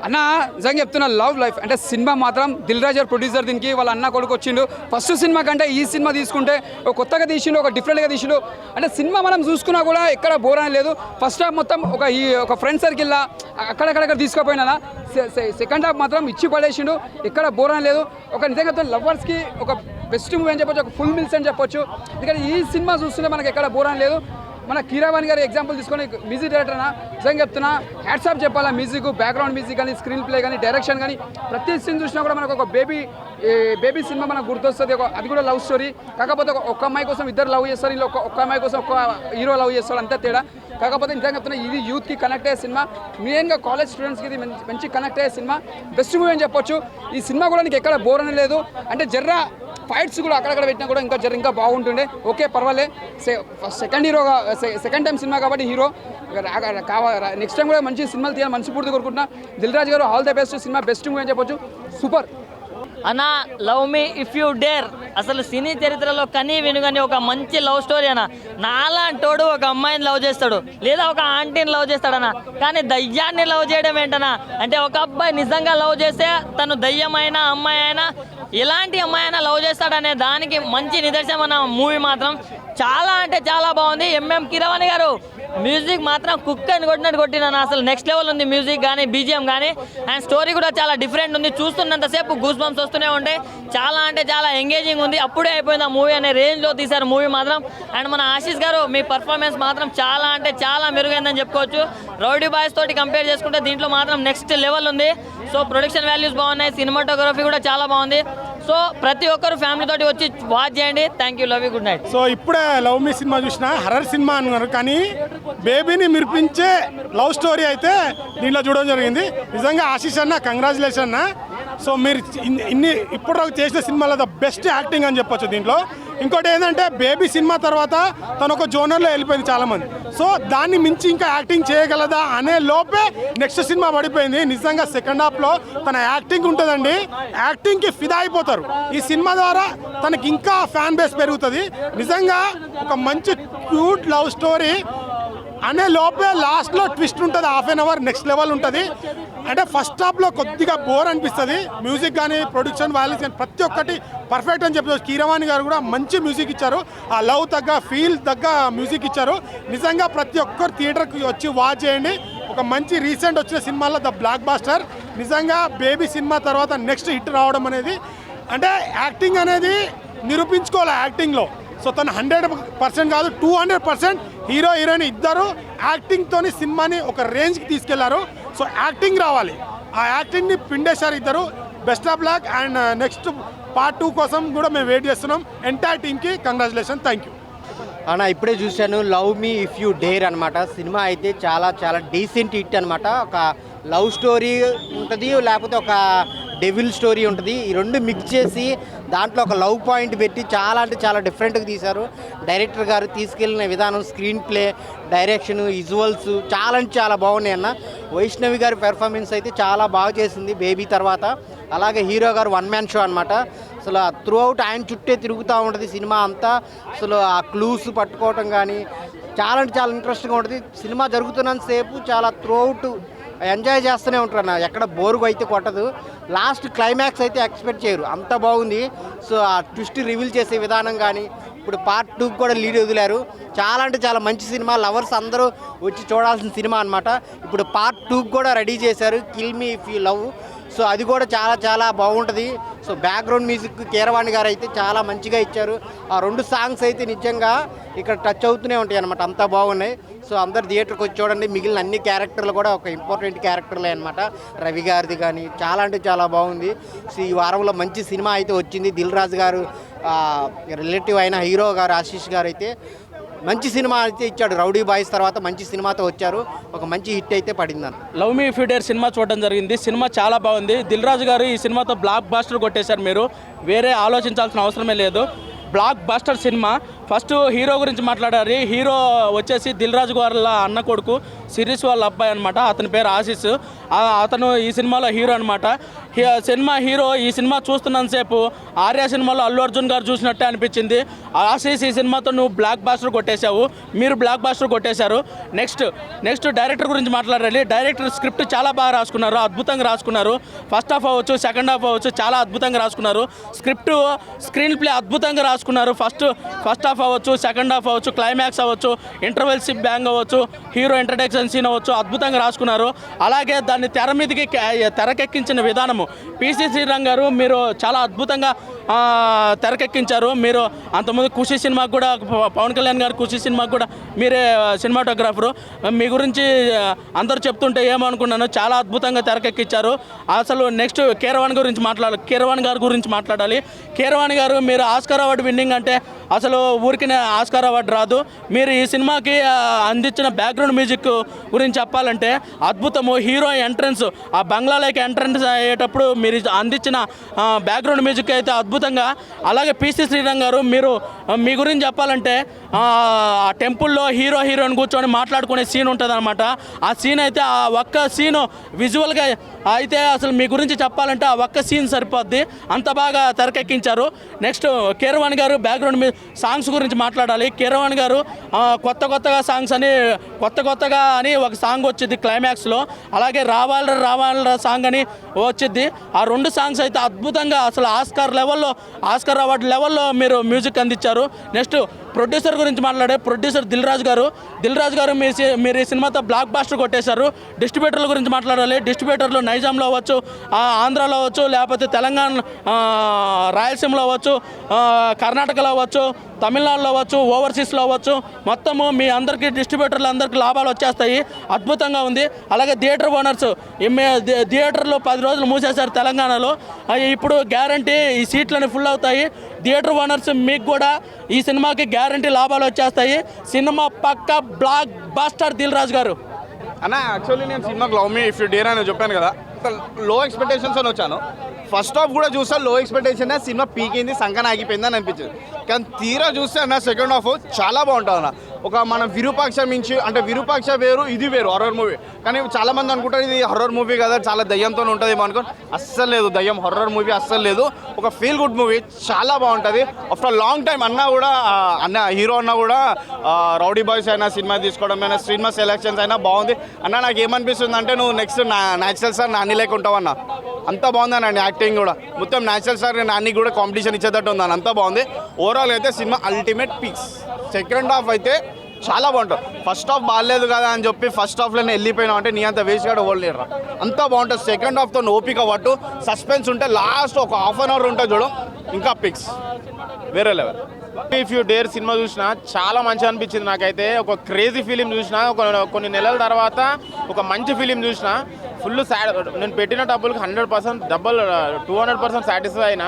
అన్న నిజంగా చెప్తున్నా లవ్ లైఫ్ అంటే సినిమా మాత్రం దిల్ రాజు ప్రొడ్యూసర్ దీనికి వాళ్ళ అన్న కొడుకు వచ్చిండు ఫస్ట్ సినిమా కంటే ఈ సినిమా తీసుకుంటే ఒక కొత్తగా తీసిండు ఒక డిఫరెంట్గా తీసిండు అంటే సినిమా మనం చూసుకున్నా కూడా ఎక్కడ బోర్ అని లేదు ఫస్ట్ హాఫ్ మొత్తం ఒక ఫ్రెండ్ సర్కిల్లా అక్కడక్కడ తీసుకుపోయినా సెకండ్ హాఫ్ మాత్రం ఇచ్చి పడేసిండు ఎక్కడ బోర్ అని లేదు ఒక నిజంగా లవర్స్కి ఒక బెస్ట్ మూవీ అని చెప్పొచ్చు ఒక ఫుల్ మిల్స్ అని చెప్పొచ్చు ఎందుకంటే ఈ సినిమా చూస్తుంటే మనకి ఎక్కడ బోర్ అని లేదు మన కీరవాణి గారి ఎగ్జాంపుల్ తీసుకొని మ్యూజిక్ డైరెక్టర్ అన్న నిజంగా చెప్తున్నా హ్యాట్స్ ఆఫ్ చెప్పాలా మ్యూజిక్ బ్యాక్గ్రౌండ్ మ్యూజిక్ కానీ స్క్రీన్ ప్లే కానీ డైరెక్షన్ కానీ ప్రతి సీన్ చూసినా కూడా మనకు ఒక బేబీ సినిమా మనకు గుర్తొస్తుంది అది కూడా లవ్ స్టోరీ కాకపోతే ఒక అమ్మాయి కోసం ఇద్దరు లవ్ చేస్తారు ఇలా ఒక్క అమ్మాయి కోసం ఒక హీరో లవ్ చేస్తాడు అంతే తేడా కాకపోతే నిజంగా చెప్తున్నా ఇది యూత్కి కనెక్ట్ అయ్యే సినిమా మెయిన్గా కాలేజ్ స్టూడెంట్స్కి ఇది మంచి కనెక్ట్ అయ్యే సినిమా బెస్ట్ మూవీ అని చెప్పొచ్చు ఈ సినిమా కూడా నీకు ఎక్కడ బోర్ అని లేదు అంటే జర్రా ఫైట్స్ కూడా అక్కడక్కడ పెట్టినా కూడా ఇంకా బాగుంటుండే ఓకే పర్వాలే సెకండ్ టైం సినిమా కాబట్టి హీరో నెక్స్ట్ టైం కూడా మంచి సినిమాలు తీయాలి మనస్ఫూర్తి కోరుకుంటున్నా దిల్ రాజు గారు all the best cinema best movie అని చెప్పొచ్చు సూపర్ అన్న love me if you dare అసలు సినీ చరిత్రలో కనీ వినుగని ఒక మంచి లవ్ స్టోరీ అన్న నాలాంటోడు ఒక అమ్మాయిని లవ్ చేస్తాడు లేదా ఒక ఆంటీని లవ్ చేస్తాడన్న కానీ దయ్యాన్ని లవ్ చేయడం ఏంటన్నా అంటే ఒక అబ్బాయి నిజంగా లవ్ చేస్తే తను దయ్యమైన అమ్మాయి అయినా ఎలాంటి అమ్మాయి అయినా లవ్ చేస్తాడనే దానికి మంచి నిదర్శనం అన్న మూవీ మాత్రం చాలా అంటే చాలా బాగుంది ఎంఎం కీరవాణి గారు మ్యూజిక్ మాత్రం కుక్ అని కొట్టినట్టు కొట్టినాను అసలు నెక్స్ట్ లెవెల్ ఉంది మ్యూజిక్ కానీ బీజిఎం కానీ అండ్ స్టోరీ కూడా చాలా డిఫరెంట్ ఉంది చూస్తున్నంతసేపు గూస్ బంప్స్ వస్తూనే ఉంటాయి చాలా అంటే చాలా ఎంగేజింగ్ ఉంది అప్పుడే అయిపోయింది ఆ మూవీ అనే రేంజ్లో తీశారు మూవీ మాత్రం అండ్ మన ఆశీష్ గారు మీ పర్ఫార్మెన్స్ మాత్రం చాలా అంటే చాలా మెరుగైందని చెప్పుకోవచ్చు రౌడీ బాయ్స్ తోటి కంపేర్ చేసుకుంటే దీంట్లో మాత్రం నెక్స్ట్ లెవెల్ ఉంది సో ప్రొడక్షన్ వాల్యూస్ బాగున్నాయి సినిమాటోగ్రఫీ కూడా చాలా బాగుంది సో ప్రతి ఒక్కరు ఫ్యామిలీ తోటి వచ్చి వాచ్ చేయండి thank you love you good night so ఇప్పుడే లవ్ మీ సినిమా చూసిన హర్రర్ సినిమా అన్నారు కానీ బేబీని మిరిపించే లవ్ స్టోరీ అయితే దీంట్లో చూడడం జరిగింది నిజంగా ఆశీష్ అన్న కంగ్రాచులేషన్ అన్న సో మీరు ఇప్పటివరకు చేసిన సినిమాలో ద బెస్ట్ యాక్టింగ్ అని చెప్పొచ్చు దీంట్లో ఇంకోటి ఏంటంటే బేబీ సినిమా తర్వాత తను ఒక జోనర్లో వెళ్ళిపోయింది చాలామంది సో దాన్ని మించి ఇంకా యాక్టింగ్ చేయగలదా అనే లోపే నెక్స్ట్ సినిమా పడిపోయింది నిజంగా సెకండ్ హాఫ్లో తన యాక్టింగ్ ఉంటుందండి యాక్టింగ్కి ఫిదా అయిపోతారు ఈ సినిమా ద్వారా తనకి ఇంకా ఫ్యాన్ బేస్ పెరుగుతుంది నిజంగా ఒక మంచి క్యూట్ లవ్ స్టోరీ అనే లోపే లాస్ట్లో ట్విస్ట్ ఉంటుంది ½ నెక్స్ట్ లెవెల్ ఉంటుంది అంటే ఫస్ట్ హాఫ్లో కొద్దిగా బోర్ అనిపిస్తుంది మ్యూజిక్ కానీ ప్రొడక్షన్ వాల్యూస్ కానీ ప్రతి ఒక్కటి పర్ఫెక్ట్ అని చెప్పి కీరవాణి గారు కూడా మంచి మ్యూజిక్ ఇచ్చారు ఆ లవ్ తగ్గ ఫీల్ తగ్గ మ్యూజిక్ ఇచ్చారు నిజంగా ప్రతి ఒక్కరు థియేటర్కి వచ్చి వాచ్ చేయండి ఒక మంచి రీసెంట్ వచ్చిన సినిమాలో ద బ్లాక్ బాస్టర్ నిజంగా బేబీ సినిమా తర్వాత నెక్స్ట్ హిట్ రావడం అనేది అంటే యాక్టింగ్ అనేది నిరూపించుకోవాలి యాక్టింగ్లో సో తను 100% కాదు 200% హీరో హీరోయిన్ ఇద్దరు యాక్టింగ్తోని సినిమాని ఒక రేంజ్కి తీసుకెళ్లారు సో యాక్టింగ్ రావాలి ఆ యాక్టింగ్ని పిండేశారు ఇద్దరు best of luck and next part 2 కోసం కూడా మేము వెయిట్ చేస్తున్నాం ఎంటైర్ టీమ్కి కంగ్రాచులేషన్ థ్యాంక్ యూ అన్న ఇప్పుడే చూశాను love me if you dare అనమాట సినిమా అయితే చాలా చాలా డీసెంట్ హిట్ అనమాట ఒక లవ్ స్టోరీ ఉంటుంది లేకపోతే ఒక డెవిల్ స్టోరీ ఉంటుంది ఈ రెండు మిక్స్ చేసి దాంట్లో ఒక లవ్ పాయింట్ పెట్టి చాలా అంటే చాలా డిఫరెంట్గా తీశారు డైరెక్టర్ గారు తీసుకెళ్ళిన విధానం స్క్రీన్ ప్లే డైరెక్షన్ విజువల్స్ చాలా అంటే చాలా బాగున్నాయి అన్న వైష్ణవి గారి పెర్ఫార్మెన్స్ అయితే చాలా బాగా చేసింది బేబీ తర్వాత అలాగే హీరో గారు వన్ మ్యాన్ షో అనమాట అసలు త్రూ అవుట్ ఆయన చుట్టే తిరుగుతూ ఉంటుంది సినిమా అంతా అసలు ఆ క్లూస్ పట్టుకోవటం కానీ చాలా అంటే చాలా ఇంట్రెస్టింగ్గా ఉంటుంది సినిమా జరుగుతున్నంతసేపు చాలా త్రూ అవుట్ ఎంజాయ్ చేస్తూనే ఉంటారు అన్న ఎక్కడ బోరుగా అయితే కొట్టదు లాస్ట్ క్లైమాక్స్ అయితే ఎక్స్పెక్ట్ చేయరు అంత బాగుంది సో ఆ ట్విస్ట్ రివీల్ చేసే విధానం కానీ ఇప్పుడు పార్ట్ 2 కూడా లీడ్ వదిలారు చాలా అంటే చాలా మంచి సినిమా లవర్స్ అందరూ వచ్చి చూడాల్సిన సినిమా అనమాట ఇప్పుడు పార్ట్ 2 కూడా రెడీ చేశారు kill me if you love so అది కూడా చాలా చాలా బాగుంటుంది సో బ్యాక్గ్రౌండ్ మ్యూజిక్ కీరవాణి గారు అయితే చాలా మంచిగా ఇచ్చారు ఆ 2 సాంగ్స్ అయితే నిజంగా ఇక్కడ టచ్ అవుతూనే ఉంటాయి అనమాట అంతా బాగున్నాయి సో అందరు థియేటర్కి వచ్చి చూడండి మిగిలిన అన్ని క్యారెక్టర్లు కూడా ఒక ఇంపార్టెంట్ క్యారెక్టర్లే అనమాట రవి గారిది కానీ చాలా అంటే చాలా బాగుంది సో ఈ వారంలో మంచి సినిమా అయితే వచ్చింది దిల్ రాజు గారు రిలేటివ్ అయిన హీరో గారు ఆశీష్ గారు అయితే మంచి సినిమా అయితే ఇచ్చాడు రౌడీ బాయ్స్ తర్వాత మంచి సినిమాతో వచ్చారు ఒక మంచి హిట్ అయితే పడిందని love me if you dare cinema చూడడం జరిగింది సినిమా చాలా బాగుంది దిల్ రాజు గారు ఈ సినిమాతో బ్లాక్ బాస్టర్ కొట్టేశారు మీరు వేరే ఆలోచించాల్సిన అవసరమే లేదు blockbuster cinema first hero గురించి మాట్లాడారు. హీరో వచ్చేసి దిల్ రాజు గారి అన్న కొడుకు సిరీస్ వాళ్ళ అబ్బాయి అనమాట. అతని పేరు ఆశీస్. అతను ఈ సినిమాలో హీరో అనమాట. సినిమా హీరో ఈ సినిమా చూస్తున్నంతసేపు ఆర్య సినిమాలో అల్లు అర్జున్ గారు చూసినట్టే అనిపించింది. ఆశీస్ ఈ సినిమాతో నువ్వు బ్లాక్ బాస్టర్ కొట్టేశావు, మీరు బ్లాక్ బాస్టర్ కొట్టేశారు. నెక్స్ట్ డైరెక్టర్ గురించి మాట్లాడాలి. డైరెక్టర్ స్క్రిప్ట్ చాలా బాగా రాసుకున్నారు, అద్భుతంగా రాసుకున్నారు. ఫస్ట్ హాఫ్ అవ్వచ్చు, సెకండ్ హాఫ్ అవ్వచ్చు, చాలా అద్భుతంగా రాసుకున్నారు. స్క్రీన్ ప్లే అద్భుతంగా రాసుకున్నారు. ఫస్ట్ హాఫ్ అవ్వచ్చు, సెకండ్ హాఫ్ అవ్వచ్చు, క్లైమాక్స్ అవ్వచ్చు, ఇంటర్వెల్ సిప్ బ్యాంగ్ అవ్వచ్చు, హీరో ఇంట్రడక్షన్ సీన్ అవ్వచ్చు, అద్భుతంగా రాసుకున్నారు. అలాగే దాన్ని తెర మీదకి తెరకెక్కించిన విధానము పిసి శ్రీరామ్ గారు మీరు చాలా అద్భుతంగా తెరకెక్కించారు. మీరు అంతకుముందు ఖుషి సినిమాకు కూడా, పవన్ కళ్యాణ్ గారు ఖుషి సినిమాకు కూడా మీరే సినిమాటోగ్రాఫరు. మీ గురించి అందరూ చెప్తుంటే ఏమనుకున్నాను, చాలా అద్భుతంగా తెరకెక్కించారు. అసలు నెక్స్ట్ కీరవాణి గారి గురించి మాట్లాడాలి. కీరవాణి గారు మీరు ఆస్కార్ అవార్డు విన్నింగ్ అంటే అసలు ఊరికినే ఆస్కార్ అవార్డు రాదు. మీరు ఈ సినిమాకి అందించిన బ్యాక్గ్రౌండ్ మ్యూజిక్ గురించి చెప్పాలంటే అద్భుతము. హీరో ఎంట్రన్స్, ఆ బంగ్లాలోకి ఎంట్రన్స్ అయ్యేటప్పుడు మీరు అందించిన బ్యాక్గ్రౌండ్ మ్యూజిక్ అయితే అద్భుతంగా. అలాగే పిసి శ్రీరామ్ గారు మీరు మీ గురించి చెప్పాలంటే ఆ టెంపుల్లో హీరోయిన్ కూర్చొని మాట్లాడుకునే సీన్ ఉంటుంది అనమాట. ఆ సీన్ అయితే ఆ ఒక్క సీను విజువల్గా అయితే అసలు మీ గురించి చెప్పాలంటే ఆ ఒక్క సీన్ సరిపోద్ది, అంత బాగా తెరకెక్కించారు. నెక్స్ట్ కీరవాణి గారు బ్యాక్గ్రౌండ్ సాంగ్స్ గురించి మాట్లాడాలి. కీరవాణి గారు కొత్తగా సాంగ్స్ అని ఒక సాంగ్ వచ్చింది క్లైమాక్స్లో. అలాగే రావాలరా సాంగ్ అని వచ్చింది. ఆ రెండు సాంగ్స్ అయితే అద్భుతంగా అసలు ఆస్కార్ అవార్డు లెవెల్లో మీరు మ్యూజిక్ అందించారు. నెక్స్ట్ ప్రొడ్యూసర్ గురించి మాట్లాడే ప్రొడ్యూసర్ దిల్ రాజు గారు మీరు ఈ సినిమాతో బ్లాక్ బాస్టర్ కొట్టేశారు. డిస్ట్రిబ్యూటర్ల గురించి మాట్లాడాలి. డిస్ట్రిబ్యూటర్లు నైజాంలో అవ్వచ్చు, ఆంధ్రాలో అవ్వచ్చు, లేకపోతే తెలంగాణ రాయలసీమలో అవ్వచ్చు, కర్ణాటకలో అవ్వచ్చు, తమిళనాడులో అవ్వచ్చు, ఓవర్సీస్లో అవ్వచ్చు, మొత్తము మీ అందరికీ డిస్ట్రిబ్యూటర్లు అందరికీ లాభాలు వచ్చేస్తాయి. అద్భుతంగా ఉంది. అలాగే థియేటర్ ఓనర్స్ థియేటర్లు 10 రోజులు మూసేశారు తెలంగాణలో. ఇప్పుడు గ్యారంటీ ఈ సీట్లని ఫుల్ అవుతాయి. థియేటర్ ఓనర్స్ మీకు కూడా ఈ సినిమాకి గ్యారంటీ లాభాలు వచ్చేస్తాయి. సినిమా పక్కా బ్లాక్ బాస్టర్ దిల్ రాజు గారు. అన్న యాక్చువల్లీ నేను సినిమాకి love me if you dare అని చెప్పాను కదా, లో ఎక్స్పెక్టేషన్స్ అని వచ్చాను. ఫస్ట్ హాఫ్ కూడా చూస్తే లో ఎక్స్పెక్టేషన్, సినిమా పీకింది, సంకన ఆగిపోయింది అని అనిపించింది. కానీ తీరా చూస్తే అన్న సెకండ్ హాఫ్ చాలా బాగుంటుంది అన్న. ఒక మన విరూపాక్ష మించి, అంటే విరూపాక్ష వేరు, ఇది వేరు హారర్ మూవీ. కానీ చాలామంది అనుకుంటారు ఇది హారర్ మూవీ కదా, చాలా దయ్యంతో ఉంటుందేమో అనుకో. అస్సలు లేదు, దయ్యం హారర్ మూవీ అస్సలు లేదు. ఒక ఫీల్ గుడ్ మూవీ, చాలా బాగుంటుంది. ఆఫ్టర్ లాంగ్ టైం హీరో అన్న కూడా రౌడీ బాయ్స్ అయినా సినిమా తీసుకోవడం అయినా, సినిమా సెలెక్షన్స్ అయినా బాగుంది అన్న. నాకు ఏమనిపిస్తుంది అంటే నువ్వు నెక్స్ట్ న్యాచురల్ స్టార్ నాని లేక ఉంటావన్న. అంత బాగుందన్న యాక్టింగ్ కూడా. మొత్తం న్యాచురల్ స్టార్ నాని కూడా కాంపిటీషన్ ఇచ్చేటట్టు ఉందని, అంత బాగుంది. ఓవరాల్ అయితే cinema ultimate peaks. Second half అయితే చాలా బాగుంటుంది. ఫస్ట్ హాఫ్ బాగాలేదు కదా అని చెప్పి ఫస్ట్ హాఫ్లోనే వెళ్ళిపోయినావు అంటే నీ అంత వేస్ట్ కూడా ఓడలేరు. అంత బాగుంటుంది. సెకండ్ హాఫ్తో ఓపిక పట్టు, సస్పెన్స్ ఉంటే లాస్ట్ ఒక హాఫ్ అన్ అవర్ ఉంటుంది చూడు, ఇంకా పిక్స్ వేరే level. If you dare cinema చూసినా చాలా మంచిగా అనిపించింది నాకైతే. ఒక క్రేజీ ఫిలిం చూసినా, కొన్ని నెలల తర్వాత ఒక మంచి ఫిలిం చూసినా ఫుల్ నేను పెట్టిన డబ్బులకి 100% 200% సాటిస్ఫై అయినా.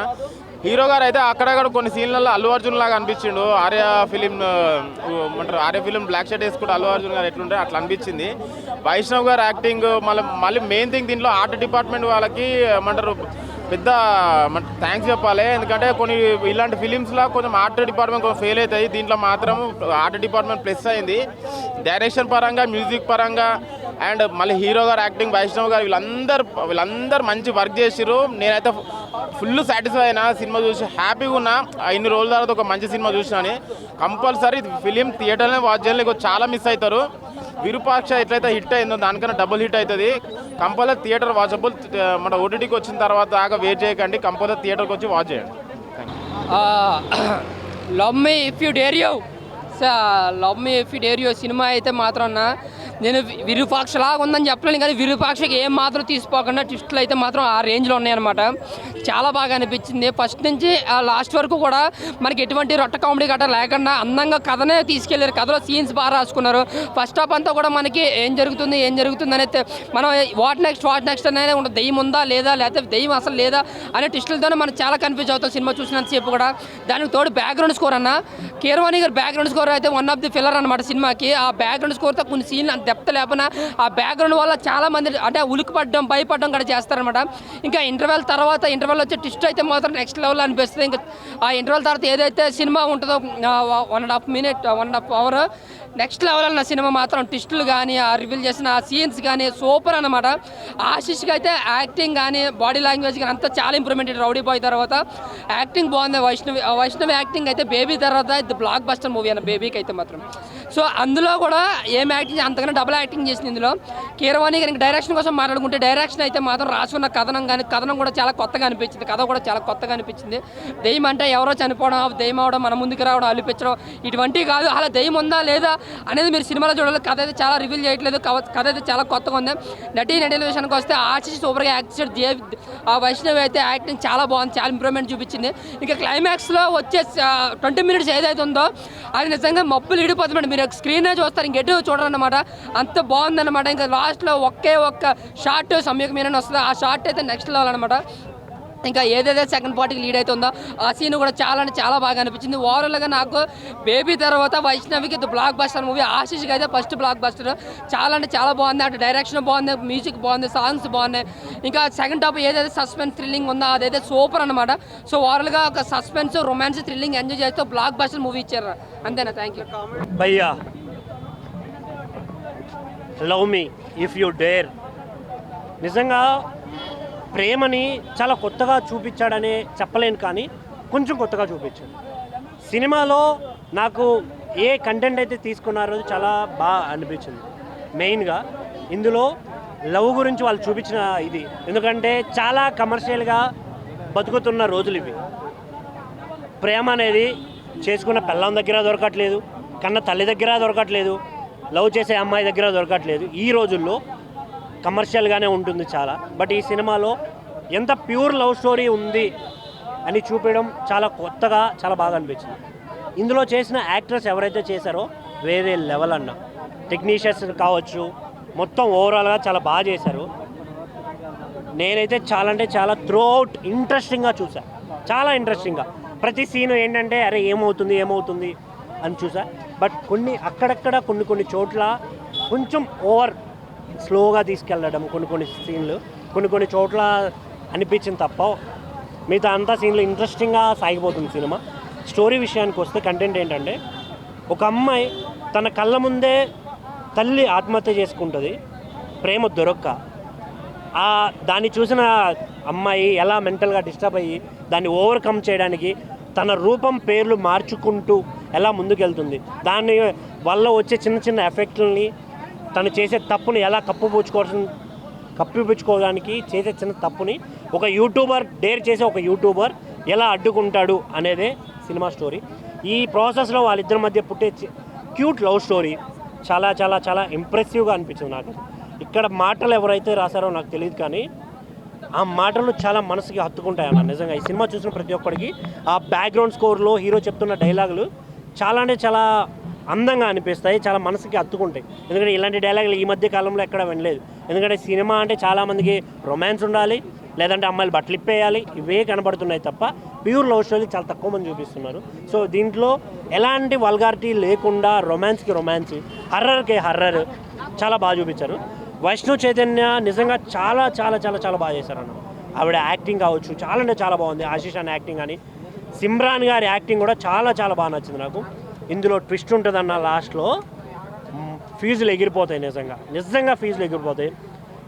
హీరో గారు అయితే అక్కడక్కడ కొన్ని సీన్లలో అల్లు అర్జున్ లాగా అనిపించిండు. ఆర్య ఫిలిం బ్లాక్ షర్ట్ వేసుకుంటే అల్లు అర్జున్ గారు ఎట్లుంటే అట్లా అనిపించింది. వైష్ణవ్ గారు యాక్టింగ్, మళ్ళీ మెయిన్ థింగ్ దీంట్లో ఆర్ట్ డిపార్ట్మెంట్ వాళ్ళకి పెద్ద థ్యాంక్స్ చెప్పాలి. ఎందుకంటే కొన్ని ఇలాంటి ఫిలిమ్స్లో కొంచెం ఆర్ట్ డిపార్ట్మెంట్ కొంచెం ఫెయిల్ అవుతాయి. దీంట్లో మాత్రం ఆర్ట్ డిపార్ట్మెంట్ ప్లస్ అయింది. డైరెక్షన్ పరంగా, మ్యూజిక్ పరంగా, అండ్ మళ్ళీ హీరో గారు యాక్టింగ్, వైష్ణవ్ గారు వీళ్ళందరూ మంచి వర్క్ చేసిర్రు. నేనైతే ఫుల్ సాటిస్ఫై అయినా సినిమా చూసి, హ్యాపీగా ఉన్నా. ఇన్ని రోజుల తర్వాత ఒక మంచి సినిమా చూసినా. కంపల్సరీ ఫిలిం థియేటర్లోనే వాచ్ చేయాలి, చాలా మిస్ అవుతారు. విరూపాక్ష ఎట్లయితే హిట్ అయిందో దానికన్నా డబుల్ హిట్ అవుతుంది. Compulsory theatre watchable. మన ఓటీటీకి వచ్చిన తర్వాత దాకా వెయిట్ చేయకండి, కంపల్సరీ థియేటర్కి వచ్చి వాచ్ చేయండి. Love me if you dare you cinema అయితే మాత్రం నేను విరూపాక్షలాగా ఉందని చెప్పలేను, కానీ విరూపాక్షకి ఏం మాత్రం తీసిపోకుండా ట్విస్టులు అయితే మాత్రం ఆ రేంజ్లో ఉన్నాయన్నమాట. చాలా బాగా అనిపించింది. ఫస్ట్ నుంచి లాస్ట్ వరకు కూడా మనకి ఎటువంటి రొట్ట కామెడీ గట్రా లేకుండా అందంగా కథనే తీసుకెళ్లారు. కథలో సీన్స్ బాగా రాసుకున్నారు. ఫస్ట్ హాఫ్ అంతా కూడా మనకి ఏం జరుగుతుంది అనేది మనం వాట్ నెక్స్ట్ అనేది ఉంటుంది. దెయ్యం ఉందా లేదా, లేకపోతే దెయ్యం అసలు లేదా అనే ట్విస్టులతోనే మనం చాలా కన్ఫ్యూజ్ అవుతాం సినిమా చూసినంతసేపు కూడా. దానికి తోడు బ్యాక్గ్రౌండ్ స్కోర్ కీరవాణి గారు బ్యాక్గ్రౌండ్ స్కోర్ అయితే వన్ ఆఫ్ ది ఫిల్లర్ అనమాట సినిమాకి. ఆ బ్యాక్గ్రౌండ్ స్కోర్తో కొన్ని సీన్లు డెప్త్ లేకపోయినా ఆ బ్యాక్గ్రౌండ్ వల్ల చాలా మంది అంటే ఉలికి పడడం భయపడడం కూడా చేస్తారనమాట. ఇంకా ఇంటర్వెల్ తర్వాత ఇంటర్వెల్ వచ్చే ట్విస్ట్ అయితే మాత్రం నెక్స్ట్ లెవెల్ అనిపిస్తుంది. ఇంకా ఆ ఇంటర్వెల్ తర్వాత ఏదైతే సినిమా ఉంటుందో 1.5 minute 1.5 hour నెక్స్ట్ లెవెల్ అన్న సినిమా మాత్రం ట్విస్టులు కానీ ఆ రివీల్ చేసిన ఆ సీన్స్ కానీ సూపర్ అనమాట. ఆశిష్కి అయితే యాక్టింగ్ కానీ బాడీ లాంగ్వేజ్ కానీ అంతా చాలా ఇంప్రూవ్మెంట్. రౌడీ బాయ్ తర్వాత యాక్టింగ్ బాగుంది. వైష్ణవి యాక్టింగ్ అయితే బేబీ తర్వాత ఇది బ్లాక్ బస్టర్ మూవీ అన్న బేబీకి అయితే మాత్రం. సో అందులో కూడా ఏం యాక్టింగ్ అంతకన్నా డబుల్ యాక్టింగ్ చేసింది ఇందులో. కీరవాణి గారికి డైరెక్షన్ కోసం మాట్లాడుకుంటే డైరెక్షన్ అయితే మాత్రం రాసుకున్న కథనం కూడా చాలా కొత్తగా అనిపించింది. కథ కూడా చాలా కొత్తగా అనిపించింది. దెయ్యం అంటే ఎవరో చనిపోవడం, దెయ్యం అవడం, మన ముందుకు రావడం, అలిపించడం ఇటువంటివి కాదు. అలా దెయ్యం ఉందా లేదా అనేది మీరు సినిమాలో చూడాలి. కథ అయితే చాలా రివీల్ చేయట్లేదు. కథ అయితే చాలా కొత్తగా ఉంది. నటీల విషయానికి వస్తే ఆశిష్ సూపర్గా యాక్ట్ చేశాడు. ఆ వైష్ణవి అయితే యాక్టింగ్ చాలా బాగుంది, చాలా ఇంప్రూవ్మెంట్ చూపించింది. ఇంకా క్లైమాక్స్లో వచ్చే 20 minutes ఏదైతే ఉందో అది నిజంగా మబ్బులు ఇడిపోతుంది. మీరు స్క్రీనే చూస్తారు, ఇంకెటు చూడరన్నమాట. అంత బాగుందన్నమాట. ఇంకా లాస్ట్లో ఒక్క షార్ట్ సంయుక్త మీనన్ వస్తుంది. ఆ షార్ట్ అయితే నెక్స్ట్ లెవెల్ అనమాట. ఇంకా ఏదైతే సెకండ్ పార్టీకి లీడ్ అవుతుందో ఆ సీన్ కూడా చాలా అంటే చాలా బాగా అనిపించింది. ఓవరాల్గా నాకు బేబీ తర్వాత వైష్ణవికి బ్లాక్ బస్టర్ మూవీ, ఆశిష్కి అయితే ఫస్ట్ బ్లాక్ బస్టర్. చాలా అంటే చాలా బాగుంది. అటు డైరెక్షన్ బాగుంది, మ్యూజిక్ బాగుంది, సాంగ్స్ బాగున్నాయి. ఇంకా సెకండ్ హాఫ్ ఏదైతే సస్పెన్స్ థ్రిల్లింగ్ ఉందో అదైతే సూపర్ అనమాట. సో ఓవరాల్గా ఒక సస్పెన్స్ రొమాన్స్ థ్రిల్లింగ్ ఎంజాయ్ చేస్తూ బ్లాక్ బస్టర్ మూవీ ఇచ్చారు. అంతేనా? థ్యాంక్ యూ భయ్యా. Love me if you dare నిజంగా ప్రేమని చాలా కొత్తగా చూపించాడనే చెప్పలేను, కానీ కొంచెం కొత్తగా చూపించాడు. సినిమాలో నాకు ఏ కంటెంట్ అయితే తీసుకున్నారో చాలా బాగా అనిపించింది. మెయిన్గా ఇందులో లవ్ గురించి వాళ్ళు చూపించిన ఇది, ఎందుకంటే చాలా కమర్షియల్గా బతుకుతున్న రోజులు ఇవి. ప్రేమ అనేది చేసుకున్న పిల్లం దగ్గర దొరకట్లేదు, కన్న తల్లి దగ్గర దొరకట్లేదు, లవ్ చేసే అమ్మాయి దగ్గర దొరకట్లేదు. ఈ రోజుల్లో కమర్షియల్గానే ఉంటుంది చాలా. బట్ ఈ సినిమాలో ఎంత ప్యూర్ లవ్ స్టోరీ ఉంది అని చూపించడం చాలా కొత్తగా చాలా బాగా అనిపించింది. ఇందులో చేసిన యాక్టర్స్ ఎవరైతే చేశారో వేరే లెవెల్ అన్న. టెక్నీషియన్స్ కావచ్చు, మొత్తం ఓవరాల్గా చాలా బాగా చేశారు. నేనైతే చాలా అంటే చాలా త్రూ అవుట్ ఇంట్రెస్టింగ్గా చూసా, చాలా ఇంట్రెస్టింగ్గా. ప్రతి సీను ఏంటంటే అరే ఏమవుతుంది అని చూసా. బట్ అక్కడక్కడ కొన్ని చోట్ల కొంచెం ఓవర్ స్లోగా తీసుకెళ్ళడం, కొన్ని సీన్లు కొన్ని చోట్ల అనిపించింది తప్ప మిగతా అంతా సీన్లు ఇంట్రెస్టింగ్గా సాగిపోతుంది సినిమా. స్టోరీ విషయానికి వస్తే కంటెంట్ ఏంటంటే, ఒక అమ్మాయి తన కళ్ళ ముందే తల్లి ఆత్మహత్య చేసుకుంటుంది ప్రేమ దొరక్క. దాన్ని చూసిన అమ్మాయి ఎలా మెంటల్గా డిస్టర్బ్ అయ్యి దాన్ని ఓవర్కమ్ చేయడానికి తన రూపం పేర్లు మార్చుకుంటూ ఎలా ముందుకెళ్తుంది, దాని వల్ల వచ్చే చిన్న ఎఫెక్ట్లని, తను చేసే తప్పుని ఎలా కప్పిపుచ్చుకోవడానికి చేసే చిన్న తప్పుని ఒక యూట్యూబర్ చేసే ఒక యూట్యూబర్ ఎలా అడ్డుకుంటాడు అనేదే సినిమా స్టోరీ. ఈ ప్రాసెస్లో వాళ్ళిద్దరి మధ్య పుట్టే క్యూట్ లవ్ స్టోరీ చాలా చాలా చాలా ఇంప్రెసివ్గా అనిపించింది నాకు. ఇక్కడ మాటలు ఎవరైతే రాశారో నాకు తెలియదు, కానీ ఆ మాటలు చాలా మనసుకి హత్తుకుంటాయి అన్న. నిజంగా ఈ సినిమా చూసిన ప్రతి ఒక్కడికి ఆ బ్యాక్గ్రౌండ్ స్కోర్లో హీరో చెప్తున్న డైలాగులు చాలా అంటే చాలా అందంగా అనిపిస్తాయి, చాలా మనసుకి హత్తుకుంటాయి. ఎందుకంటే ఇలాంటి డైలాగులు ఈ మధ్య కాలంలో ఎక్కడ వినలేదు. ఎందుకంటే సినిమా అంటే చాలామందికి రొమాన్స్ ఉండాలి, లేదంటే అమ్మాయిలు బట్టలు ఇప్పేయాలి, ఇవే కనబడుతున్నాయి తప్ప ప్యూర్ లవ్ స్టోరీ చాలా తక్కువ మంది చూపిస్తున్నారు. సో దీంట్లో ఎలాంటి వల్గారిటీ లేకుండా రొమాన్స్కి రొమాన్స్, హర్రర్కి హర్రర్ చాలా బాగా చూపించారు. వైష్ణవ్ చైతన్య నిజంగా చాలా చాలా చాలా చాలా బాగా చేశారన్న. ఆవిడ యాక్టింగ్ కావచ్చు చాలా అంటే చాలా బాగుంది. ఆశీష్ అన్న యాక్టింగ్ కానీ, సిమ్రాన్ గారి యాక్టింగ్ కూడా చాలా చాలా బాగా నచ్చింది నాకు. ఇందులో ట్విస్ట్ ఉంటుందన్న, లాస్ట్లో ఫీజులు ఎగిరిపోతాయి, నిజంగా ఫీజులు ఎగిరిపోతాయి.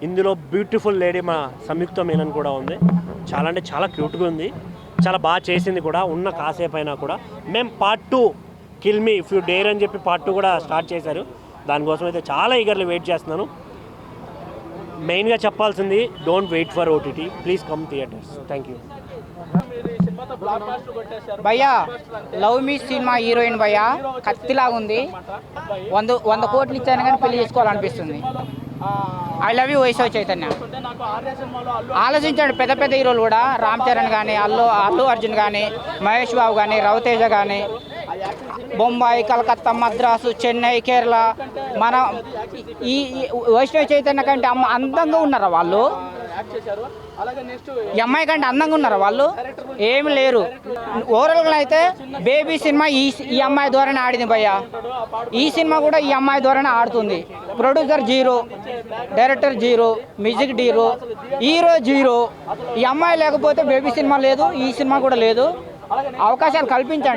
ఇందులో బ్యూటిఫుల్ లేడీ మా సంయుక్త మీనన్ కూడా ఉంది. చాలా అంటే చాలా క్యూట్గా ఉంది, చాలా బాగా చేసింది కూడా. ఉన్న కాసేపు అయినా కూడా మేము part 2 kill me if you dare అని చెప్పి పార్ట్ 2 కూడా స్టార్ట్ చేశారు. దానికోసం అయితే చాలా ఈగర్లీ వెయిట్ చేస్తున్నాను. మెయిన్గా చెప్పాల్సింది, don't wait for OTT, please come theatres. Thank you. భయ్యా లవ్ మీ సినిమా హీరోయిన్ భయ్యా కత్తిలాగా ఉంది. 100 కోట్లు ఇచ్చాను కానీ పెళ్లి చేసుకోవాలనిపిస్తుంది. I love you Vaishnav Chaitanya. ఆలోచించండి, పెద్ద పెద్ద హీరోలు కూడా, రామ్ చరణ్ కానీ, అల్లు అర్జున్ కానీ, మహేష్ బాబు కానీ, రవితేజ కానీ, బొంబాయి, కలకత్తా, మద్రాసు, చెన్నై, కేరళ, మన ఈ వైష్ణవ్ చైతన్య కంటే అందంగా ఉన్నారా వాళ్ళు? ఈ అమ్మాయి కంటే అందంగా ఉన్నారా వాళ్ళు? ఏమి లేరు. ఓవరాల్గా అయితే బేబీ సినిమా ఈ అమ్మాయి ద్వారానే ఆడింది భయ్యా. ఈ సినిమా కూడా ఈ అమ్మాయి ద్వారానే ఆడుతుంది. Producer zero, director zero, music zero, hero zero. ఈ అమ్మాయి లేకపోతే బేబీ సినిమా లేదు, ఈ సినిమా కూడా లేదు. అవకాశాలు కల్పించండి.